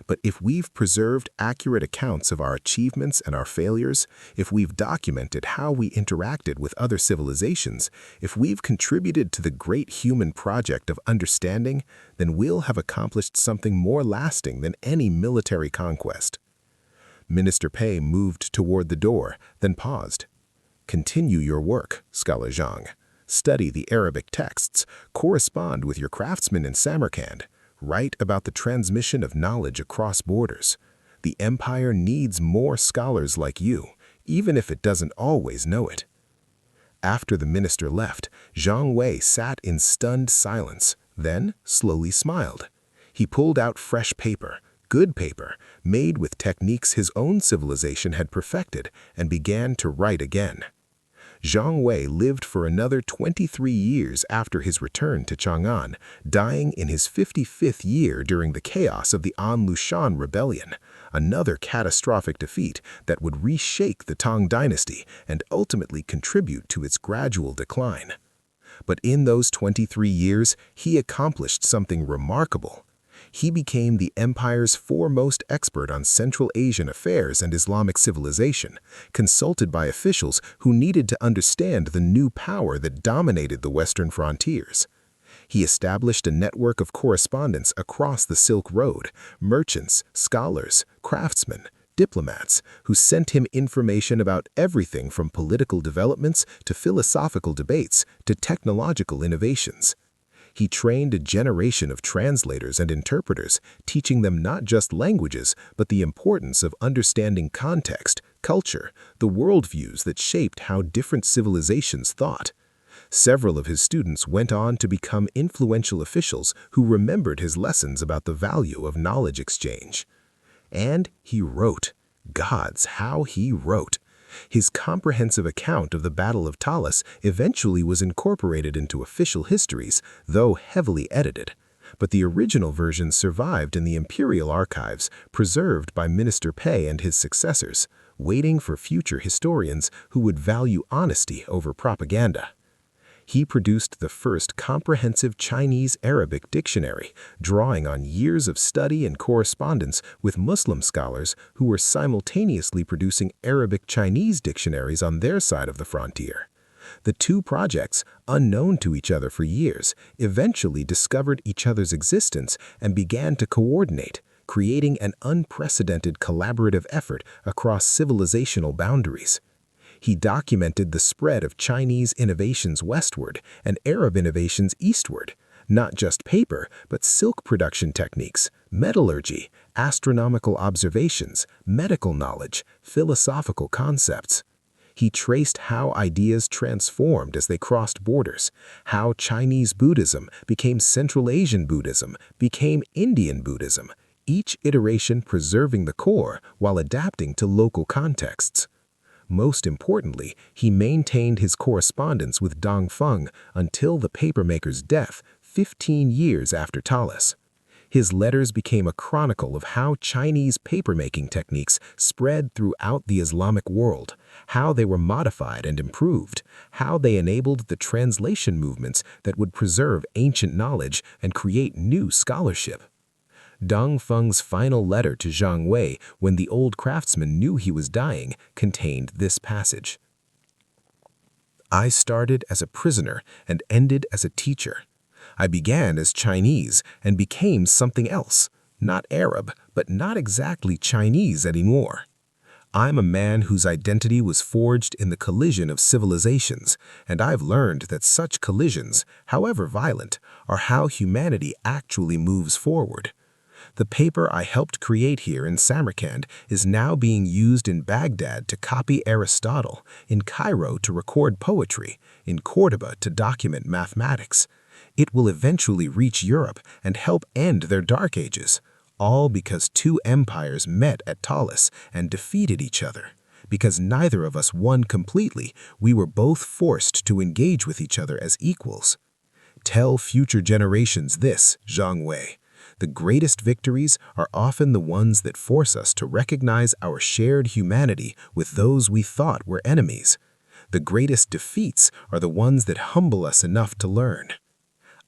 But if we've preserved accurate accounts of our achievements and our failures, if we've documented how we interacted with other civilizations, if we've contributed to the great human project of understanding, then we'll have accomplished something more lasting than any military conquest." Minister Pei moved toward the door, then paused. Continue your work, Scholar Zhang. Study the Arabic texts, correspond with your craftsmen in Samarkand, write about the transmission of knowledge across borders. The empire needs more scholars like you, even if it doesn't always know it. After the minister left, Zhang Wei sat in stunned silence, then slowly smiled. He pulled out fresh paper, good paper, made with techniques his own civilization had perfected, and began to write again. Zhang Wei lived for another 23 years after his return to Chang'an, dying in his 55th year during the chaos of the An Lushan rebellion, another catastrophic defeat that would reshake the Tang Dynasty and ultimately contribute to its gradual decline. But in those 23 years, he accomplished something remarkable. He became the empire's foremost expert on Central Asian affairs and Islamic civilization, consulted by officials who needed to understand the new power that dominated the western frontiers. He established a network of correspondence across the Silk Road, merchants, scholars, craftsmen, diplomats, who sent him information about everything from political developments to philosophical debates to technological innovations. He trained a generation of translators and interpreters, teaching them not just languages, but the importance of understanding context, culture, the worldviews that shaped how different civilizations thought. Several of his students went on to become influential officials who remembered his lessons about the value of knowledge exchange. And he wrote. Gods, how he wrote! His comprehensive account of the Battle of Talas eventually was incorporated into official histories, though heavily edited. But the original version survived in the imperial archives, preserved by Minister Pei and his successors, waiting for future historians who would value honesty over propaganda. He produced the first comprehensive Chinese-Arabic dictionary, drawing on years of study and correspondence with Muslim scholars who were simultaneously producing Arabic-Chinese dictionaries on their side of the frontier. The two projects, unknown to each other for years, eventually discovered each other's existence and began to coordinate, creating an unprecedented collaborative effort across civilizational boundaries. He documented the spread of Chinese innovations westward and Arab innovations eastward, not just paper, but silk production techniques, metallurgy, astronomical observations, medical knowledge, philosophical concepts. He traced how ideas transformed as they crossed borders, how Chinese Buddhism became Central Asian Buddhism, became Indian Buddhism, each iteration preserving the core while adapting to local contexts. Most importantly, he maintained his correspondence with Dongfeng until the papermaker's death 15 years after Talas. His letters became a chronicle of how Chinese papermaking techniques spread throughout the Islamic world, how they were modified and improved, how they enabled the translation movements that would preserve ancient knowledge and create new scholarship. Dongfeng's final letter to Zhang Wei, when the old craftsman knew he was dying, contained this passage. I started as a prisoner and ended as a teacher. I began as Chinese and became something else, not Arab, but not exactly Chinese anymore. I'm a man whose identity was forged in the collision of civilizations, and I've learned that such collisions, however violent, are how humanity actually moves forward. The paper I helped create here in Samarkand is now being used in Baghdad to copy Aristotle, in Cairo to record poetry, in Cordoba to document mathematics. It will eventually reach Europe and help end their dark ages, all because two empires met at Talas and defeated each other. Because neither of us won completely, we were both forced to engage with each other as equals. Tell future generations this, Zhang Wei. The greatest victories are often the ones that force us to recognize our shared humanity with those we thought were enemies. The greatest defeats are the ones that humble us enough to learn.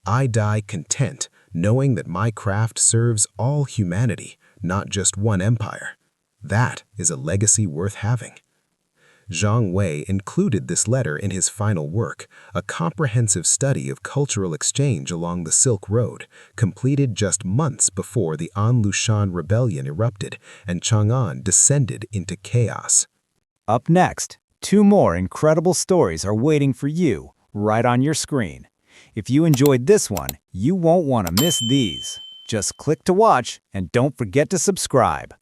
I die content, knowing that my craft serves all humanity, not just one empire. That is a legacy worth having. Zhang Wei included this letter in his final work, a comprehensive study of cultural exchange along the Silk Road, completed just months before the An Lushan rebellion erupted and Chang'an descended into chaos. Up next, 2 more incredible stories are waiting for you right on your screen. If you enjoyed this one, you won't want to miss these. Just click to watch and don't forget to subscribe.